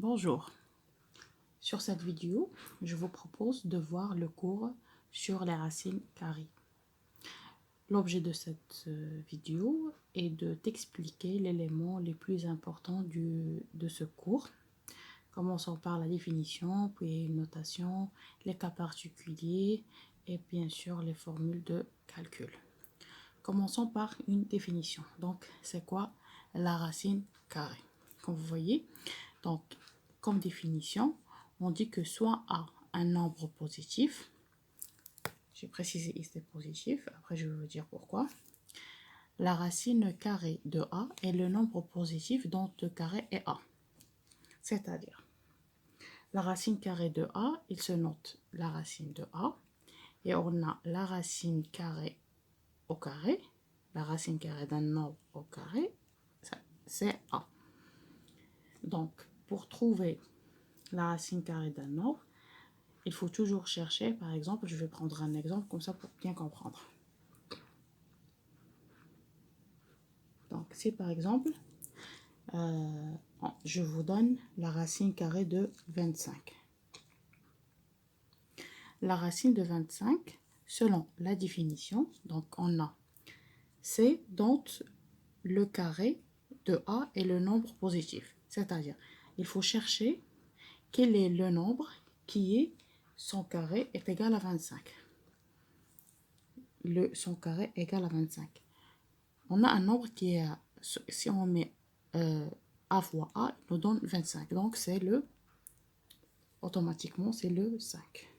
Bonjour, sur cette vidéo, je vous propose de voir le cours sur les racines carrées. L'objet de cette vidéo est de t'expliquer l'élément les plus importants de ce cours. Commençons par la définition, puis une notation, les cas particuliers et bien sûr les formules de calcul. Commençons par une définition. Donc, c'est quoi la racine carrée? Comme vous voyez, donc, comme définition, on dit que soit A, un nombre positif, j'ai précisé ici positif, après je vais vous dire pourquoi. La racine carrée de A est le nombre positif dont le carré est A. C'est-à-dire, la racine carrée de A, il se note la racine de A, et on a la racine carrée au carré, la racine carrée d'un nombre au carré, c'est A. Donc, pour trouver la racine carrée d'un nombre, il faut toujours chercher, par exemple, je vais prendre un exemple comme ça pour bien comprendre. Donc, si par exemple, je vous donne la racine carrée de 25. La racine de 25, selon la définition, donc on a C dont le carré de A est le nombre positif. C'est-à-dire, il faut chercher quel est le nombre qui est son carré est égal à 25. Son carré est égal à 25. On a un nombre qui est, si on met A fois A, il nous donne 25. Donc, automatiquement, c'est le 5.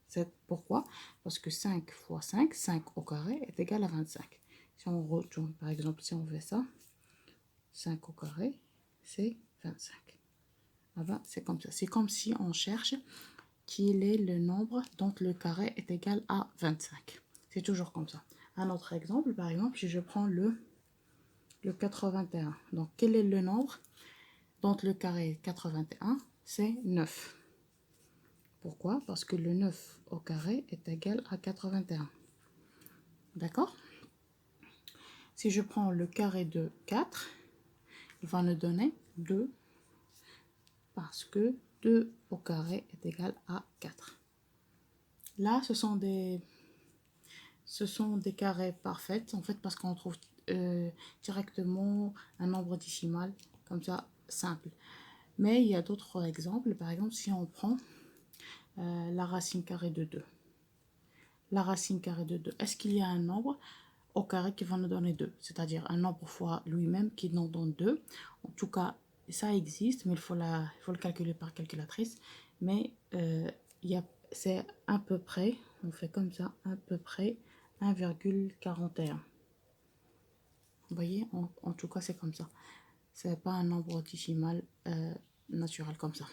C'est pourquoi? Parce que 5 fois 5, 5 au carré est égal à 25. Si on retourne, par exemple, si on fait ça, 5 au carré, c'est 25. Ah ben, c'est comme ça. C'est comme si on cherche quel est le nombre dont le carré est égal à 25. C'est toujours comme ça. Un autre exemple, par exemple, si je prends le 81. Donc, quel est le nombre dont le carré 81? C'est 9. Pourquoi? Parce que le 9 au carré est égal à 81. D'accord? Si je prends le carré de 4, il va nous donner 2 parce que 2 au carré est égal à 4. Là, ce sont des carrés parfaits, en fait, parce qu'on trouve directement un nombre décimal, comme ça, simple. Mais il y a d'autres exemples. Par exemple, si on prend la racine carrée de 2. La racine carrée de 2, est-ce qu'il y a un nombre au carré qui va nous donner 2? C'est-à-dire un nombre fois lui-même qui nous donne 2. En tout cas, ça existe, mais il faut le calculer par calculatrice. Mais c'est à peu près, on fait comme ça, à peu près 1,41. Vous voyez, en tout cas, c'est comme ça. C'est pas un nombre décimal naturel comme ça.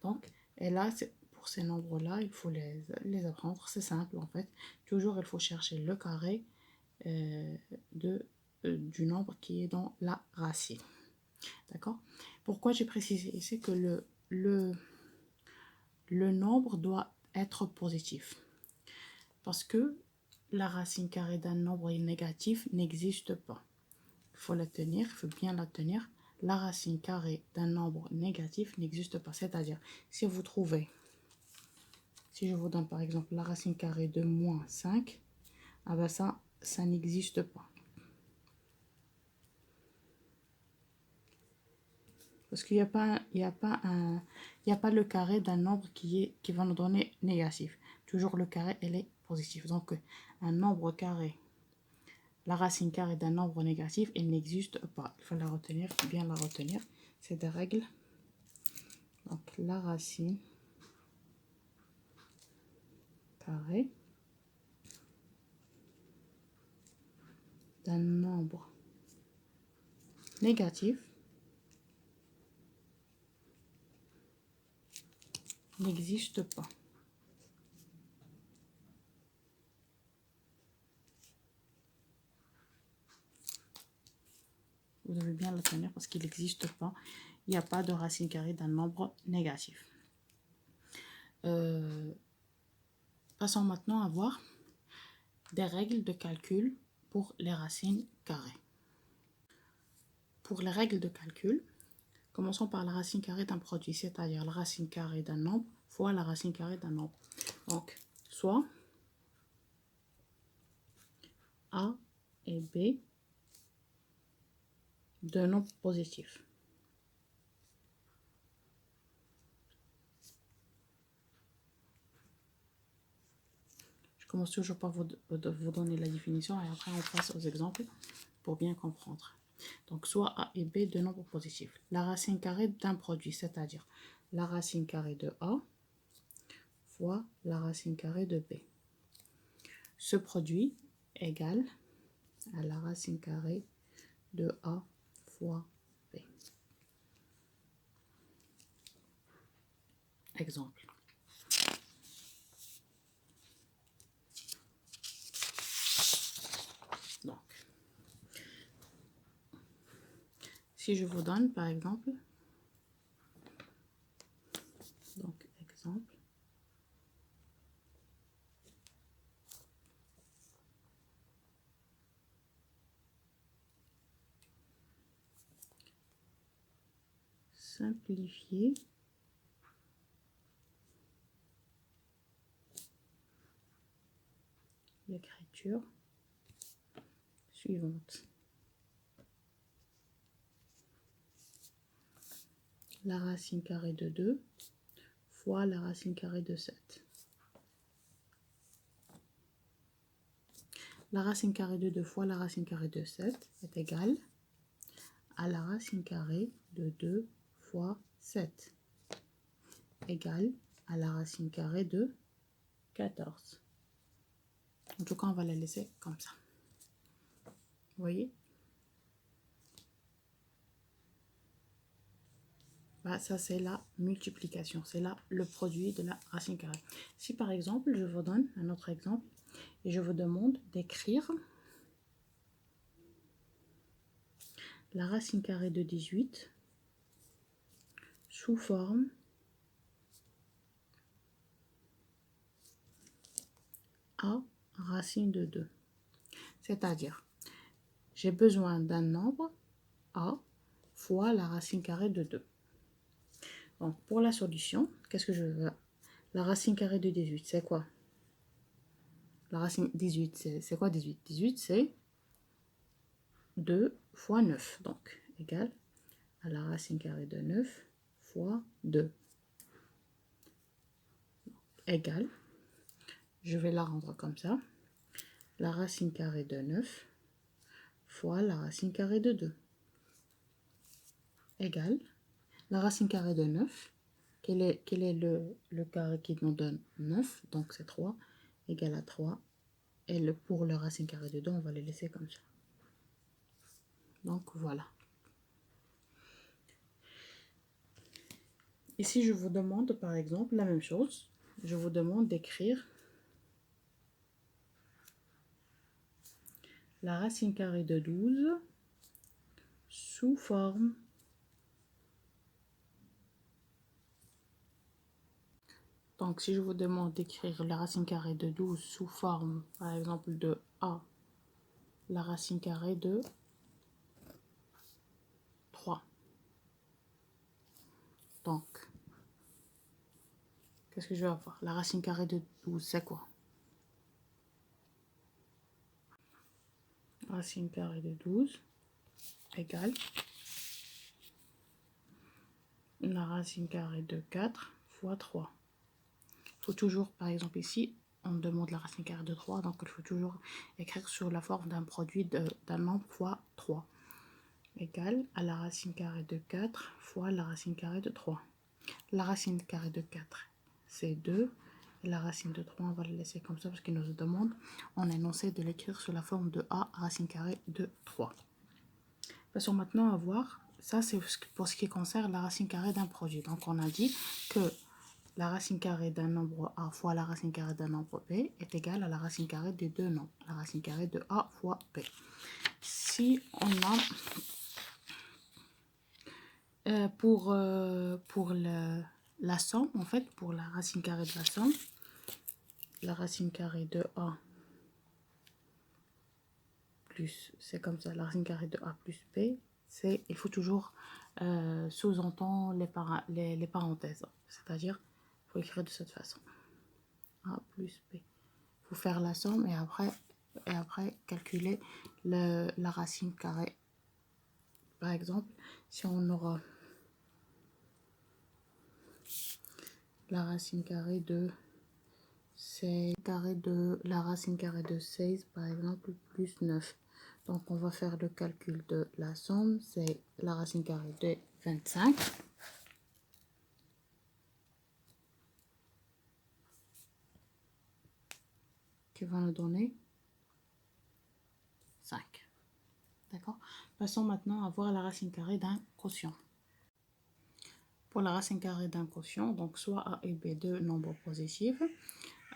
Donc, et là, pour ces nombres-là, il faut les apprendre. C'est simple, en fait. Toujours, il faut chercher le carré du nombre qui est dans la racine. D'accord? Pourquoi j'ai précisé ici que le nombre doit être positif? Parce que la racine carrée d'un nombre négatif n'existe pas. Il faut la tenir, il faut bien la tenir. La racine carrée d'un nombre négatif n'existe pas. C'est-à-dire, si vous trouvez, si je vous donne par exemple la racine carrée de moins 5, ah ben ça n'existe pas. Parce qu'il n'y a pas le carré d'un nombre qui va nous donner négatif. Toujours le carré, elle est positif. Donc, un nombre carré, la racine carrée d'un nombre négatif, elle n'existe pas. Il faut la retenir, bien la retenir. C'est des règles. Donc, la racine carrée d'un nombre négatif n'existe pas. Vous devez bien la tenir parce qu'il n'existe pas. Il n'y a pas de racine carrée d'un nombre négatif. Passons maintenant à voir des règles de calcul pour les racines carrées. Pour les règles de calcul, Commençons par la racine carrée d'un produit, c'est-à-dire la racine carrée d'un nombre fois la racine carrée d'un nombre. Donc, soit A et B, deux nombres positifs. Je commence toujours par vous donner la définition et après on passe aux exemples pour bien comprendre. Donc, soit A et B, deux nombres positifs. La racine carrée d'un produit, c'est-à-dire la racine carrée de A fois la racine carrée de B. Ce produit égale à la racine carrée de A fois B. Exemple. Donc, si je vous donne par exemple, donc exemple, simplifier l'écriture suivante. La racine carrée de 2 fois la racine carrée de 7. La racine carrée de 2 fois la racine carrée de 7 est égale à la racine carrée de 2 fois 7 égale à la racine carrée de 14. En tout cas, on va la laisser comme ça. Vous voyez? Bah, ça, c'est la multiplication. C'est là le produit de la racine carrée. Si par exemple, je vous donne un autre exemple et je vous demande d'écrire la racine carrée de 18 sous forme A racine de 2. C'est-à-dire, j'ai besoin d'un nombre A fois la racine carrée de 2. Donc, pour la solution, qu'est-ce que je veux? La racine carrée de 18, c'est quoi? La racine 18, c'est quoi 18? 18, c'est 2 fois 9. Donc, égal à la racine carrée de 9 fois 2. Égal, je vais la rendre comme ça. La racine carrée de 9 fois la racine carrée de 2. Égal, la racine carrée de 9, quel est le carré qui nous donne 9? Donc c'est 3, égal à 3. Et pour le racine carrée de 2, on va les laisser comme ça. Donc voilà. Ici, je vous demande par exemple la même chose. Je vous demande d'écrire la racine carrée de 12 sous forme donc si je vous demande d'écrire la racine carrée de 12 sous forme par exemple de A, la racine carrée de 3. Donc, qu'est-ce que je vais avoir? La racine carrée de 12, c'est quoi? Racine carrée de 12 égale la racine carrée de 4 fois 3. Il faut toujours, par exemple ici, on demande la racine carrée de 3, donc il faut toujours écrire sur la forme d'un produit d'un nombre fois 3. Égale à la racine carrée de 4 fois la racine carrée de 3. La racine carrée de 4, c'est 2. Et la racine de 3, on va le laisser comme ça parce qu'il nous demande en énoncé de l'écrire sous la forme de A racine carrée de 3. Passons maintenant à voir, ça c'est pour ce qui concerne la racine carrée d'un produit. Donc on a dit que la racine carrée d'un nombre A fois la racine carrée d'un nombre B est égale à la racine carrée des deux nombres, la racine carrée de A fois B. Si on a pour la somme, en fait, pour la racine carrée de la somme, la racine carrée de A plus, c'est comme ça, la racine carrée de A plus B, il faut toujours sous-entendre les parenthèses. C'est-à-dire, il faut écrire de cette façon. A plus B. Il faut faire la somme et après calculer la racine carrée. Par exemple, si on aura la racine carrée de la racine carrée de 16 par exemple plus 9. Donc on va faire le calcul de la somme, c'est la racine carrée de 25 qui va nous donner 5. D'accord? Passons maintenant à voir la racine carrée d'un quotient. Pour la racine carrée d'un quotient, donc soit A et B, deux nombres positifs,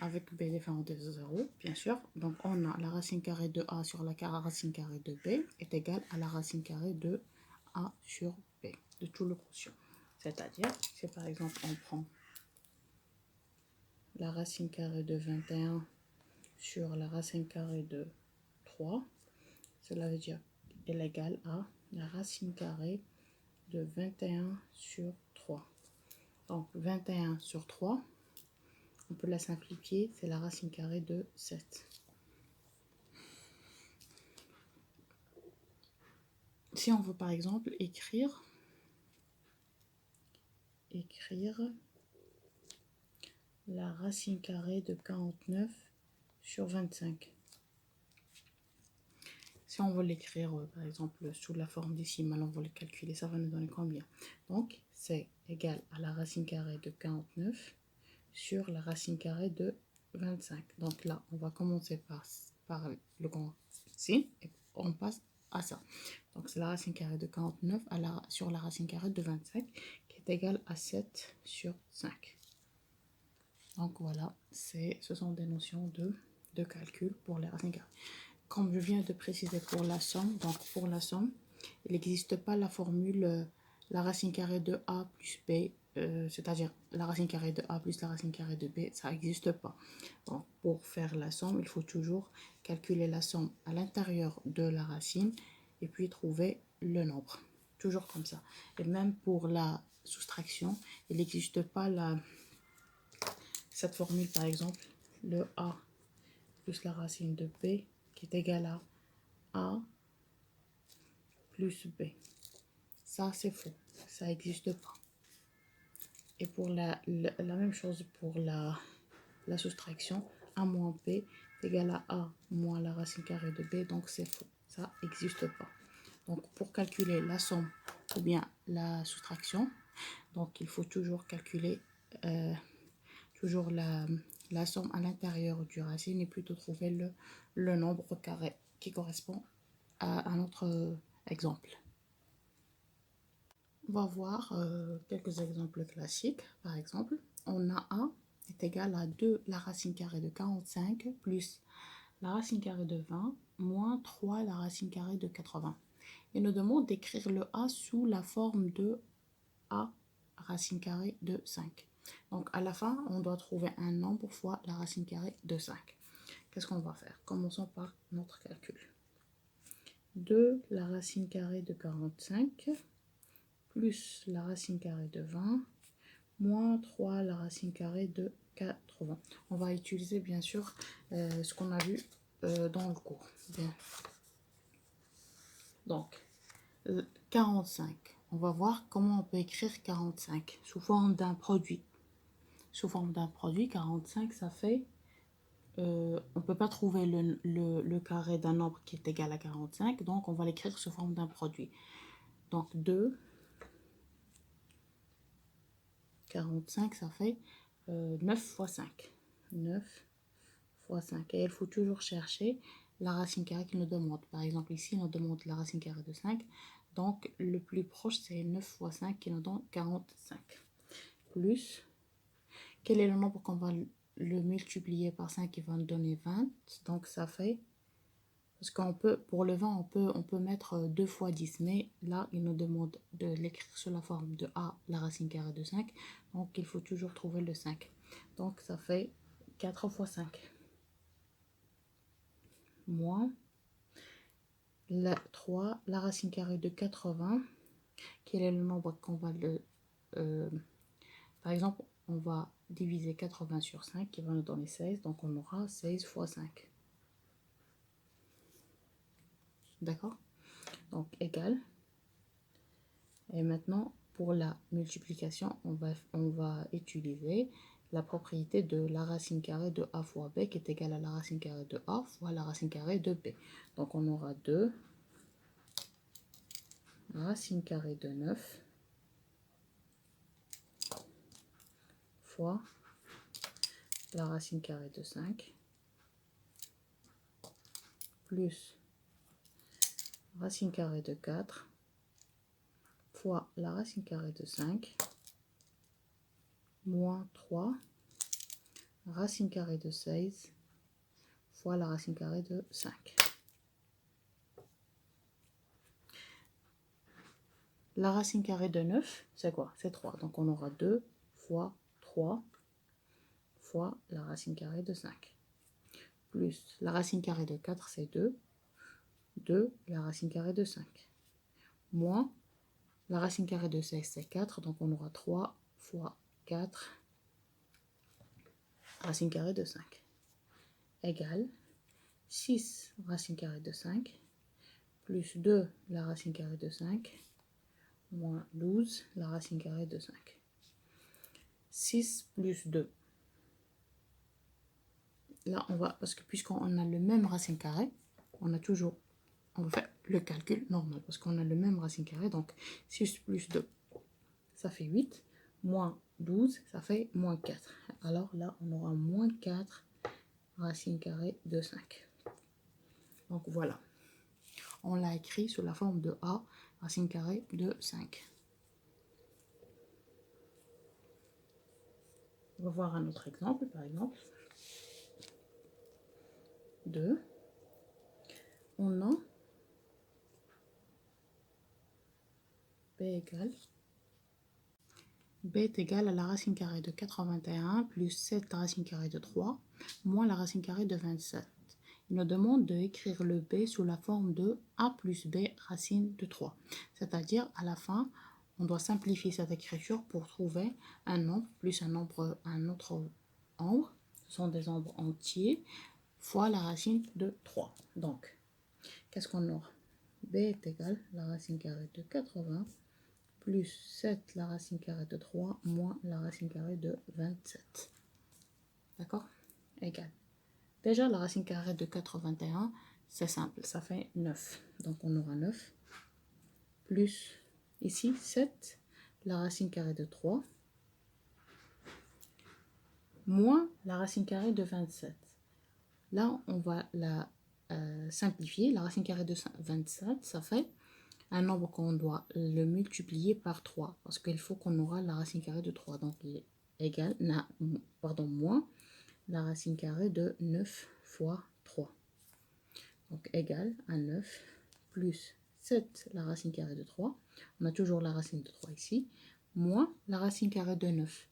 avec B différent de 0, bien sûr. Donc on a la racine carrée de A sur la racine carrée de B est égale à la racine carrée de A sur B, de tout le quotient. C'est-à-dire, si par exemple on prend la racine carrée de 21 sur la racine carrée de 3, cela veut dire qu'elle est égale à la racine carrée de 21 sur 3. Donc 21 sur 3, on peut la simplifier, c'est la racine carrée de 7. Si on veut par exemple écrire la racine carrée de 49 sur 25. Si on veut l'écrire par exemple sous la forme décimale, on va le calculer, ça va nous donner combien? Donc c'est égal à la racine carrée de 49 sur la racine carrée de 25. Donc là, on va commencer par le grand signe et on passe à ça. Donc c'est la racine carrée de 49 sur la racine carrée de 25 qui est égale à 7 sur 5. Donc voilà, ce sont des notions de calcul pour les racines carrées. Comme je viens de préciser pour la somme, donc pour la somme, il n'existe pas la formule la racine carrée de A plus B, c'est-à-dire la racine carrée de A plus la racine carrée de B, ça n'existe pas. Donc pour faire la somme, il faut toujours calculer la somme à l'intérieur de la racine et puis trouver le nombre. Toujours comme ça. Et même pour la soustraction, il n'existe pas cette formule, par exemple, le A plus la racine de B qui est égal à A plus B. Ça, c'est faux. Ça n'existe pas. Et pour la même chose pour la soustraction, A moins B est égal à A moins la racine carrée de B. Donc, c'est faux. Ça n'existe pas. Donc, pour calculer la somme ou bien la soustraction, donc il faut toujours calculer toujours la somme à l'intérieur du racine et plutôt trouver le nombre carré qui correspond à un autre exemple. On va voir quelques exemples classiques. Par exemple, on a A est égal à 2 la racine carrée de 45 plus la racine carrée de 20 moins 3 la racine carrée de 80. Il nous demande d'écrire le A sous la forme de A racine carrée de 5. Donc à la fin, on doit trouver un nombre fois la racine carrée de 5. Qu'est-ce qu'on va faire? Commençons par notre calcul. 2 la racine carrée de 45 plus la racine carrée de 20 moins 3 la racine carrée de 80. On va utiliser bien sûr ce qu'on a vu dans le cours. Bien. Donc 45. On va voir comment on peut écrire 45 sous forme d'un produit. Sous forme d'un produit, 45, ça fait... on ne peut pas trouver le carré d'un nombre qui est égal à 45, donc on va l'écrire sous forme d'un produit. Donc 2, 45, ça fait 9 fois 5. 9 fois 5. Et il faut toujours chercher la racine carrée qu'il nous demande. Par exemple, ici, il nous demande la racine carrée de 5. Donc, le plus proche, c'est 9 fois 5 qui nous donne 45. Plus, quel est le nombre qu'on va le multiplier par 5 qui va nous donner 20. Donc, ça fait... Parce qu'on peut, pour le 20, on peut mettre 2 fois 10. Mais là, il nous demande de l'écrire sous la forme de A, la racine carrée de 5. Donc, il faut toujours trouver le 5. Donc, ça fait 4 fois 5. Moins La 3, la racine carrée de 80. Quel est le nombre qu'on va le... par exemple, on va diviser 80 sur 5 qui va nous donner 16. Donc, on aura 16 fois 5. D'accord? Donc, égal. Et maintenant, pour la multiplication, on va utiliser la propriété de la racine carrée de A fois B qui est égale à la racine carrée de A fois la racine carrée de B. Donc, on aura 2 racine carrée de 9 fois la racine carrée de 5 plus racine carrée de 4 fois la racine carrée de 5 moins 3 racine carrée de 16 fois la racine carrée de 5. La racine carrée de 9, c'est quoi? C'est 3. Donc on aura 2 fois 3 fois la racine carrée de 5. Plus la racine carrée de 4, c'est 2. 2, la racine carrée de 5. Moins la racine carrée de 16, c'est 4. Donc on aura 3 fois 4 racine carrée de 5. Égale 6 racine carrée de 5 plus 2 la racine carrée de 5 moins 12 la racine carrée de 5. 6 plus 2. Là, on va, parce que puisqu'on a le même racine carré, on va faire le calcul normal, parce qu'on a le même racine carré, donc 6 plus 2, ça fait 8, moins 12, ça fait moins 4. Alors là, on aura moins 4 racine carrée de 5. Donc voilà, on l'a écrit sous la forme de A, racine carrée de 5. On va voir un autre exemple, par exemple. 2. On a B est égal à la racine carrée de 81 plus 7 racine carrée de 3 moins la racine carrée de 27. Il nous demande d'écrire le B sous la forme de A plus B racine de 3. C'est-à-dire, à la fin, on doit simplifier cette écriture pour trouver un nombre plus un autre nombre. Ce sont des nombres entiers fois la racine de 3. Donc, qu'est-ce qu'on aura? B est égal à la racine carrée de 80 plus 7 la racine carrée de 3 moins la racine carrée de 27. D'accord? Égal. Déjà, la racine carrée de 81, c'est simple, ça fait 9. Donc, on aura 9 plus, ici, 7, la racine carrée de 3, moins la racine carrée de 27. Là, on va la simplifier. La racine carrée de 27, ça fait un nombre qu'on doit le multiplier par 3, parce qu'il faut qu'on aura la racine carrée de 3. Donc, il est égal, moins la racine carrée de 9 fois 3. Donc, égal à 9 plus 7 la racine carrée de 3. On a toujours la racine de 3 ici, moins la racine carrée de 9.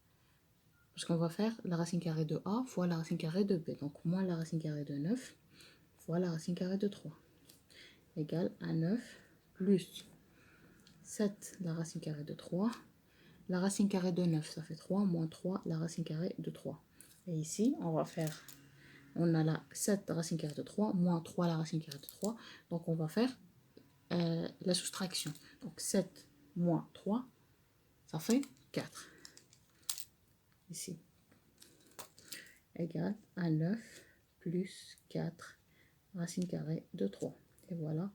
Parce qu'on va faire la racine carrée de A fois la racine carrée de B. Donc, moins la racine carrée de 9 fois la racine carrée de 3. Égal à 9 plus 7 la racine carrée de 3. La racine carrée de 9, ça fait 3, moins 3, la racine carrée de 3. Et ici, on a la 7 racine carrée de 3, moins 3 la racine carrée de 3. Donc, on va faire la soustraction. Donc, 7 moins 3, ça fait 4. Ici, égal à 9 plus 4 racine carrée de 3. Et voilà,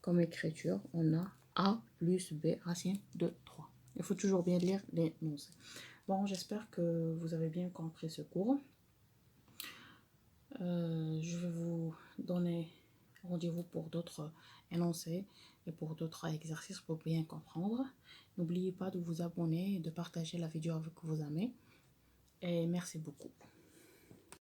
comme écriture, on a A plus B racine de 3. Il faut toujours bien lire les énoncés. Bon, j'espère que vous avez bien compris ce cours. Je vais vous donner rendez-vous pour d'autres énoncés et pour d'autres exercices pour bien comprendre. N'oubliez pas de vous abonner et de partager la vidéo avec vos amis. Et merci beaucoup.